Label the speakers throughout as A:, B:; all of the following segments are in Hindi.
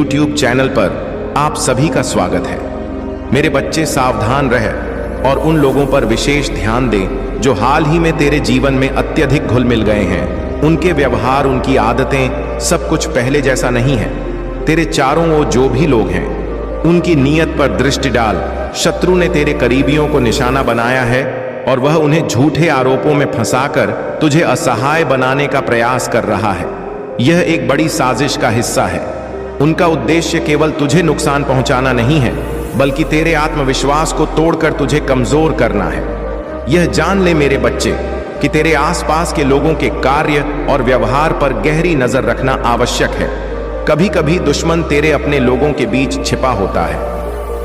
A: YouTube चैनल पर आप सभी का स्वागत है। मेरे बच्चे, सावधान रह और उन लोगों पर विशेष ध्यान दें जो हाल ही में तेरे जीवन में अत्यधिक घुल मिल गए हैं। उनके व्यवहार, उनकी आदतें, सब कुछ पहले जैसा नहीं है। तेरे चारों ओर जो भी लोग हैं, उनकी नीयत पर दृष्टि डाल। शत्रु ने तेरे करीबियों को निशाना बनाया है और वह उन्हें झूठे आरोपों में फंसाकर तुझे असहाय बनाने का प्रयास कर रहा है। यह एक बड़ी साजिश का हिस्सा है। उनका उद्देश्य केवल तुझे नुकसान पहुंचाना नहीं है, बल्कि तेरे आत्मविश्वास को तोड़कर तुझे कमजोर करना है। यह जान ले मेरे बच्चे कि तेरे आसपास के लोगों के कार्य और व्यवहार पर गहरी नजर रखना आवश्यक है। कभी कभी दुश्मन तेरे अपने लोगों के बीच छिपा होता है।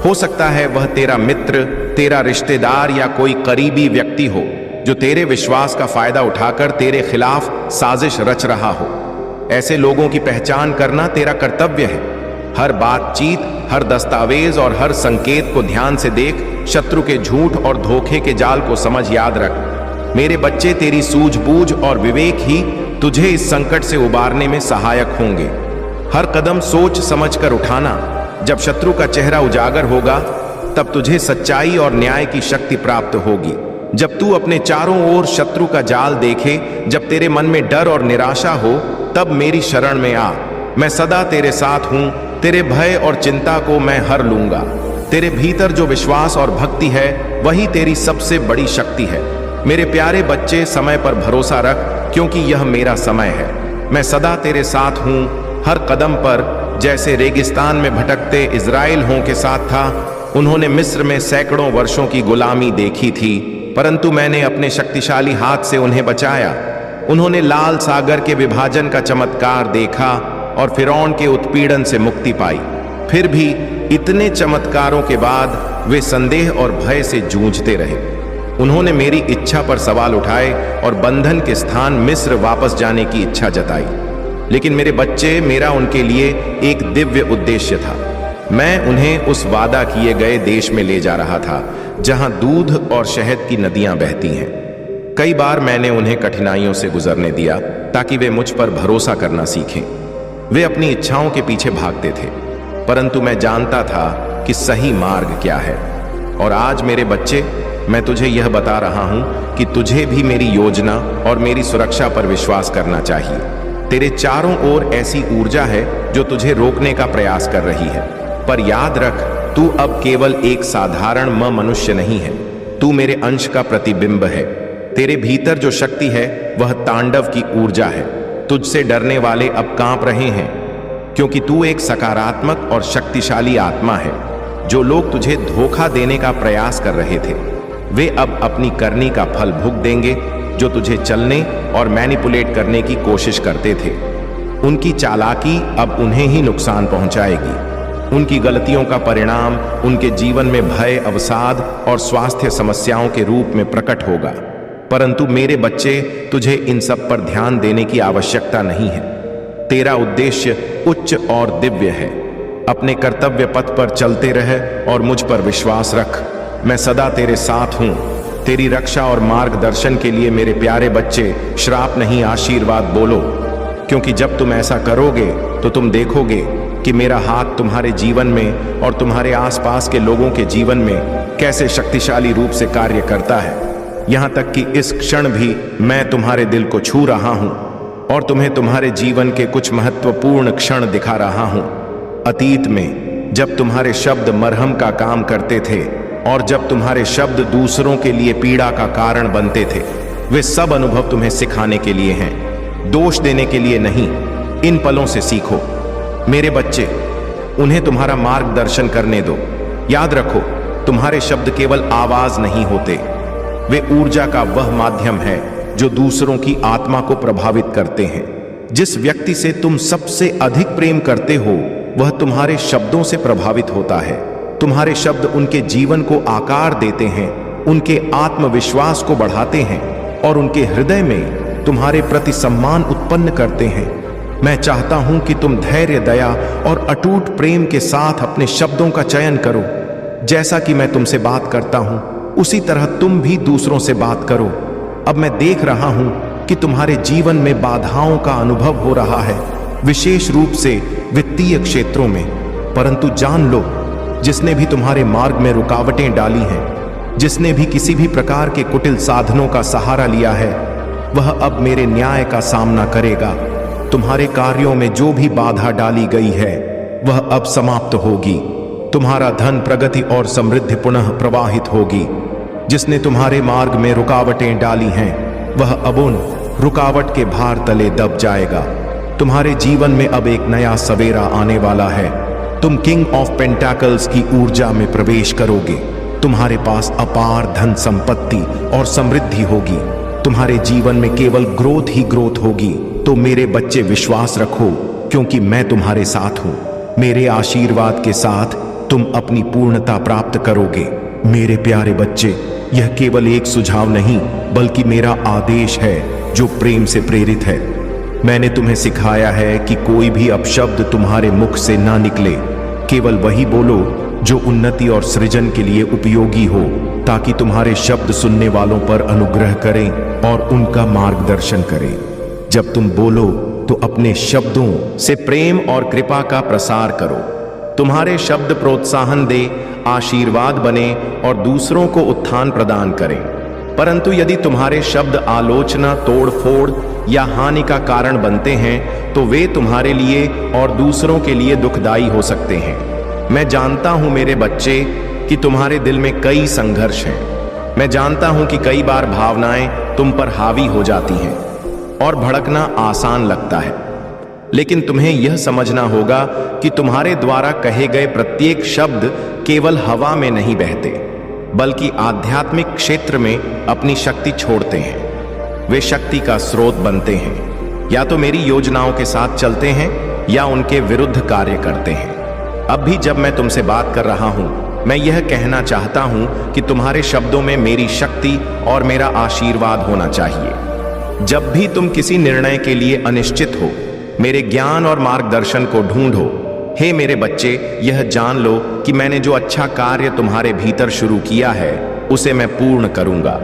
A: हो सकता है वह तेरा मित्र, तेरा रिश्तेदार या कोई करीबी व्यक्ति हो जो तेरे विश्वास का फायदा उठाकर तेरे खिलाफ साजिश रच रहा हो। ऐसे लोगों की पहचान करना तेरा कर्तव्य है। हर बातचीत, हर दस्तावेज और हर संकेत को ध्यान से देख। शत्रु के झूठ और धोखे के जाल को समझ। याद रख मेरे बच्चे, तेरी सूझबूझ और विवेक ही तुझे इस संकट से उबारने में सहायक होंगे। हर कदम सोच समझकर उठाना। जब शत्रु का चेहरा उजागर होगा, तब तुझे सच्चाई और न्याय की शक्ति प्राप्त होगी। जब तू अपने चारों ओर शत्रु का जाल देखे, जब तेरे मन में डर और निराशा हो, तब मेरी शरण में आ। मैं सदा तेरे साथ हूं। तेरे भय और चिंता को मैं हर लूंगा। तेरे भीतर जो विश्वास और भक्ति है, वही तेरी सबसे बड़ी शक्ति है। मेरे प्यारे बच्चे, समय पर भरोसा रख, क्योंकि यह मेरा समय है। मैं सदा तेरे साथ हूं, हर कदम पर। जैसे रेगिस्तान में भटकते इज़राइलियों के साथ था, उन्होंने मिस्र में सैकड़ों वर्षों की गुलामी देखी थी, परंतु मैंने अपने शक्तिशाली हाथ से उन्हें बचाया। उन्होंने लाल सागर के विभाजन का चमत्कार देखा और फिरौन के उत्पीड़न से मुक्ति पाई। फिर भी इतने चमत्कारों के बाद वे संदेह और भय से जूझते रहे। उन्होंने मेरी इच्छा पर सवाल उठाए और बंधन के स्थान मिस्र वापस जाने की इच्छा जताई। लेकिन मेरे बच्चे, मेरा उनके लिए एक दिव्य उद्देश्य था। मैं उन्हें उस वादा किए गए देश में ले जा रहा था, जहां दूध और शहद की नदियां बहती हैं। कई बार मैंने उन्हें कठिनाइयों से गुजरने दिया ताकि वे मुझ पर भरोसा करना सीखें। वे अपनी इच्छाओं के पीछे भागते थे, परंतु मैं जानता था कि सही मार्ग क्या है। और आज मेरे बच्चे, मैं तुझे यह बता रहा हूं कि तुझे भी मेरी योजना और मेरी सुरक्षा पर विश्वास करना चाहिए। तेरे चारों ओर ऐसी ऊर्जा है जो तुझे रोकने का प्रयास कर रही है, पर याद रख, तू अब केवल एक साधारण मनुष्य नहीं है। तू मेरे अंश का प्रतिबिंब है। तेरे भीतर जो शक्ति है, वह तांडव की ऊर्जा है। तुझसे डरने वाले अब कांप रहे हैं, क्योंकि तू एक सकारात्मक और शक्तिशाली आत्मा है। जो लोग तुझे धोखा देने का प्रयास कर रहे थे, वे अब अपनी करनी का फल भुग देंगे। जो तुझे चलने और मैनिपुलेट करने की कोशिश करते थे, उनकी चालाकी अब उन्हें ही नुकसान पहुंचाएगी। उनकी गलतियों का परिणाम उनके जीवन में भय, अवसाद और स्वास्थ्य समस्याओं के रूप में प्रकट होगा। परंतु मेरे बच्चे, तुझे इन सब पर ध्यान देने की आवश्यकता नहीं है। तेरा उद्देश्य उच्च और दिव्य है। अपने कर्तव्य पथ पर चलते रह और मुझ पर विश्वास रख। मैं सदा तेरे साथ हूं। तेरी रक्षा और मार्गदर्शन के लिए मेरे प्यारे बच्चे, श्राप नहीं, आशीर्वाद बोलो, क्योंकि जब तुम ऐसा करोगे तो तुम देखोगे कि मेरा हाथ तुम्हारे जीवन में और तुम्हारे आसपास के लोगों के जीवन में कैसे शक्तिशाली रूप से कार्य करता है। यहां तक कि इस क्षण भी मैं तुम्हारे दिल को छू रहा हूं और तुम्हें तुम्हारे जीवन के कुछ महत्वपूर्ण क्षण दिखा रहा हूं। अतीत में जब तुम्हारे शब्द मरहम का काम करते थे और जब तुम्हारे शब्द दूसरों के लिए पीड़ा का कारण बनते थे, वे सब अनुभव तुम्हें सिखाने के लिए हैं, दोष देने के लिए नहीं। इन पलों से सीखो मेरे बच्चे, उन्हें तुम्हारा मार्गदर्शन करने दो। याद रखो, तुम्हारे शब्द केवल आवाज नहीं होते, वे ऊर्जा का वह माध्यम है जो दूसरों की आत्मा को प्रभावित करते हैं। जिस व्यक्ति से तुम सबसे अधिक प्रेम करते हो, वह तुम्हारे शब्दों से प्रभावित होता है। तुम्हारे शब्द उनके जीवन को आकार देते हैं, उनके आत्मविश्वास को बढ़ाते हैं और उनके हृदय में तुम्हारे प्रति सम्मान उत्पन्न करते हैं। मैं चाहता हूं कि तुम धैर्य, दया और अटूट प्रेम के साथ अपने शब्दों का चयन करो। जैसा कि मैं तुमसे बात करता हूं, उसी तरह तुम भी दूसरों से बात करो। अब मैं देख रहा हूं कि तुम्हारे जीवन में बाधाओं का अनुभव हो रहा है, विशेष रूप से वित्तीय क्षेत्रों में। परंतु जान लो, जिसने भी तुम्हारे मार्ग में रुकावटें डाली हैं, जिसने भी किसी भी प्रकार के कुटिल साधनों का सहारा लिया है, वह अब मेरे न्याय का सामना करेगा। तुम्हारे कार्यों में जो भी बाधा डाली गई है वह अब समाप्त होगी। तुम्हारा धन, प्रगति और समृद्धि पुनः प्रवाहित होगी। जिसने तुम्हारे मार्ग में रुकावटें डाली हैं वह अब उन रुकावट के भार तले दब जाएगा। तुम्हारे जीवन में अब एक नया सवेरा आने वाला है। तुम किंग ऑफ पेंटाकल्स की ऊर्जा में प्रवेश करोगे। तुम्हारे पास अपार धन संपत्ति और समृद्धि होगी। तुम्हारे जीवन में केवल ग्रोथ ही ग्रोथ होगी। तो मेरे बच्चे, विश्वास रखो, क्योंकि मैं तुम्हारे साथ हूं। मेरे आशीर्वाद के साथ तुम अपनी पूर्णता प्राप्त करोगे। मेरे प्यारे बच्चे, यह केवल एक सुझाव नहीं बल्कि मेरा आदेश है जो प्रेम से प्रेरित है। मैंने तुम्हें सिखाया है कि कोई भी अपशब्द तुम्हारे मुख से ना निकले। केवल वही बोलो जो उन्नति और सृजन के लिए उपयोगी हो, ताकि तुम्हारे शब्द सुनने वालों पर अनुग्रह करें और उनका मार्गदर्शन करें। जब तुम बोलो तो अपने शब्दों से प्रेम और कृपा का प्रसार करो। तुम्हारे शब्द प्रोत्साहन दे, आशीर्वाद बने और दूसरों को उत्थान प्रदान करें। परंतु यदि तुम्हारे शब्द आलोचना, तोड़फोड़ या हानि का कारण बनते हैं तो वे तुम्हारे लिए और दूसरों के लिए दुखदाई हो सकते हैं। मैं जानता हूं मेरे बच्चे कि तुम्हारे दिल में कई संघर्ष हैं। मैं जानता हूं कि कई बार भावनाएं तुम पर हावी हो जाती हैं और भड़कना आसान लगता है। लेकिन तुम्हें यह समझना होगा कि तुम्हारे द्वारा कहे गए प्रत्येक शब्द केवल हवा में नहीं बहते, बल्कि आध्यात्मिक क्षेत्र में अपनी शक्ति छोड़ते हैं। वे शक्ति का स्रोत बनते हैं। या तो मेरी योजनाओं के साथ चलते हैं या उनके विरुद्ध कार्य करते हैं। अब भी जब मैं तुमसे बात कर रहा हूं, मैं यह कहना चाहता हूं कि तुम्हारे शब्दों में मेरी शक्ति और मेरा आशीर्वाद होना चाहिए। जब भी तुम किसी निर्णय के लिए अनिश्चित हो, मेरे ज्ञान और मार्गदर्शन को ढूंढो। हे मेरे बच्चे, यह जान लो कि मैंने जो अच्छा कार्य तुम्हारे भीतर शुरू किया है उसे मैं पूर्ण करूंगा।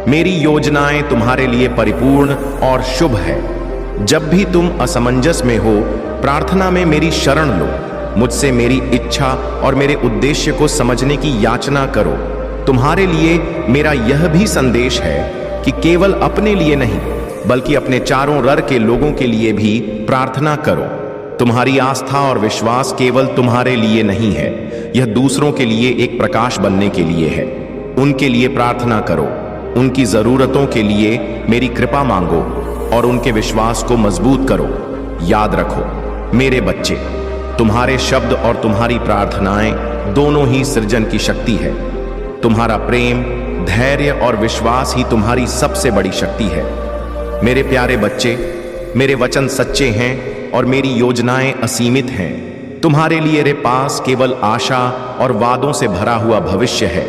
A: मेरी योजनाएं तुम्हारे लिए परिपूर्ण और शुभ है। जब भी तुम असमंजस में हो, प्रार्थना में मेरी शरण लो। मुझसे मेरी इच्छा और मेरे उद्देश्य को समझने की याचना करो। तुम्हारे लिए मेरा यह भी संदेश है कि केवल अपने लिए नहीं बल्कि अपने चारों रर के लोगों के लिए भी प्रार्थना करो। तुम्हारी आस्था और विश्वास केवल तुम्हारे लिए नहीं है, यह दूसरों के लिए एक प्रकाश बनने के लिए है। उनके लिए प्रार्थना करो, उनकी जरूरतों के लिए मेरी कृपा मांगो और उनके विश्वास को मजबूत करो। याद रखो मेरे बच्चे, तुम्हारे शब्द और तुम्हारी प्रार्थनाएं दोनों ही सृजन की शक्ति है। तुम्हारा प्रेम, धैर्य और विश्वास ही तुम्हारी सबसे बड़ी शक्ति है। मेरे प्यारे बच्चे, मेरे वचन सच्चे हैं और मेरी योजनाएं असीमित हैं। तुम्हारे लिए मेरे पास केवल आशा और वादों से भरा हुआ भविष्य है।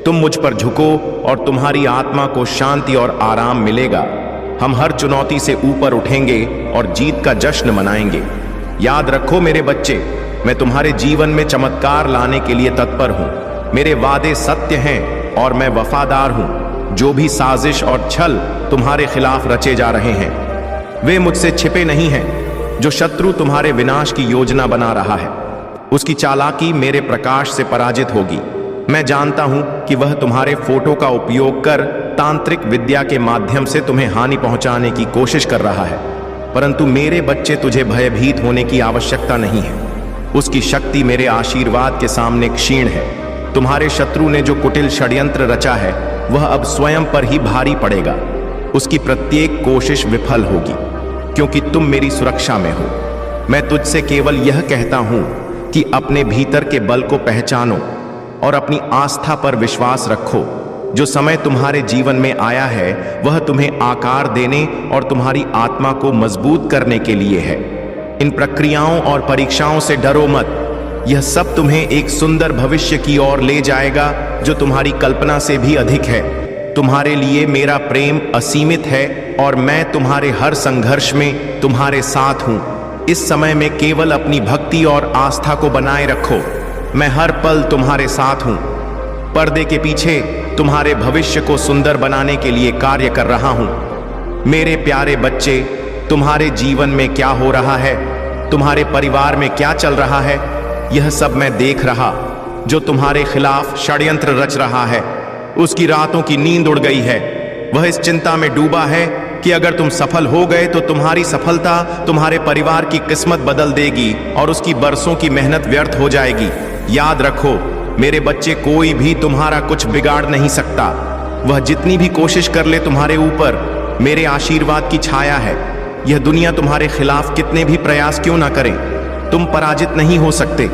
A: तुम मुझ पर झुको और तुम्हारी आत्मा को शांति और आराम मिलेगा। हम हर चुनौती से ऊपर उठेंगे और जीत का जश्न मनाएंगे। याद रखो मेरे बच्चे, मैं तुम्हारे जीवन में चमत्कार लाने के लिए तत्पर हूं। मेरे वादे सत्य हैं और मैं वफादार हूं। जो भी साजिश और छल तुम्हारे खिलाफ रचे जा रहे हैं वे मुझसे छिपे नहीं हैं। जो शत्रु तुम्हारे विनाश की योजना बना रहा है उसकी चालाकी मेरे प्रकाश से पराजित होगी। मैं जानता हूं कि वह तुम्हारे फोटो का उपयोग कर तांत्रिक विद्या के माध्यम से तुम्हें हानि पहुंचाने की कोशिश कर रहा है, परंतु मेरे बच्चे, तुझे भयभीत होने की आवश्यकता नहीं है। उसकी शक्ति मेरे आशीर्वाद के सामने क्षीण है। तुम्हारे शत्रु ने जो कुटिल षड्यंत्र रचा है वह अब स्वयं पर ही भारी पड़ेगा। उसकी प्रत्येक कोशिश विफल होगी, क्योंकि तुम मेरी सुरक्षा में हो। मैं तुझसे केवल यह कहता हूं कि अपने भीतर के बल को पहचानो और अपनी आस्था पर विश्वास रखो। जो समय तुम्हारे जीवन में आया है वह तुम्हें आकार देने और तुम्हारी आत्मा को मजबूत करने के लिए है। इन प्रक्रियाओं और परीक्षाओं से डरो मत। यह सब तुम्हें एक सुंदर भविष्य की ओर ले जाएगा जो तुम्हारी कल्पना से भी अधिक है। तुम्हारे लिए मेरा प्रेम असीमित है और मैं तुम्हारे हर संघर्ष में तुम्हारे साथ हूं। इस समय में केवल अपनी भक्ति और आस्था को बनाए रखो। मैं हर पल तुम्हारे साथ हूं। पर्दे के पीछे तुम्हारे भविष्य को सुंदर बनाने के लिए कार्य कर रहा हूं। मेरे प्यारे बच्चे, तुम्हारे जीवन में क्या हो रहा है, तुम्हारे परिवार में क्या चल रहा है, यह सब मैं देख रहा। जो तुम्हारे खिलाफ षड्यंत्र रच रहा है, उसकी रातों की नींद उड़ गई है। वह इस चिंता में डूबा है कि अगर तुम सफल हो गए तो तुम्हारी सफलता तुम्हारे परिवार की किस्मत बदल देगी और उसकी बरसों की मेहनत व्यर्थ हो जाएगी। याद रखो मेरे बच्चे, कोई भी तुम्हारा कुछ बिगाड़ नहीं सकता। वह जितनी भी कोशिश कर ले तुम्हारे ऊपर, मेरे आशीर्वाद की छाया है। यह दुनिया तुम्हारे खिलाफ कितने भी प्रयास क्यों ना करे, तुम पराजित नहीं हो सकते।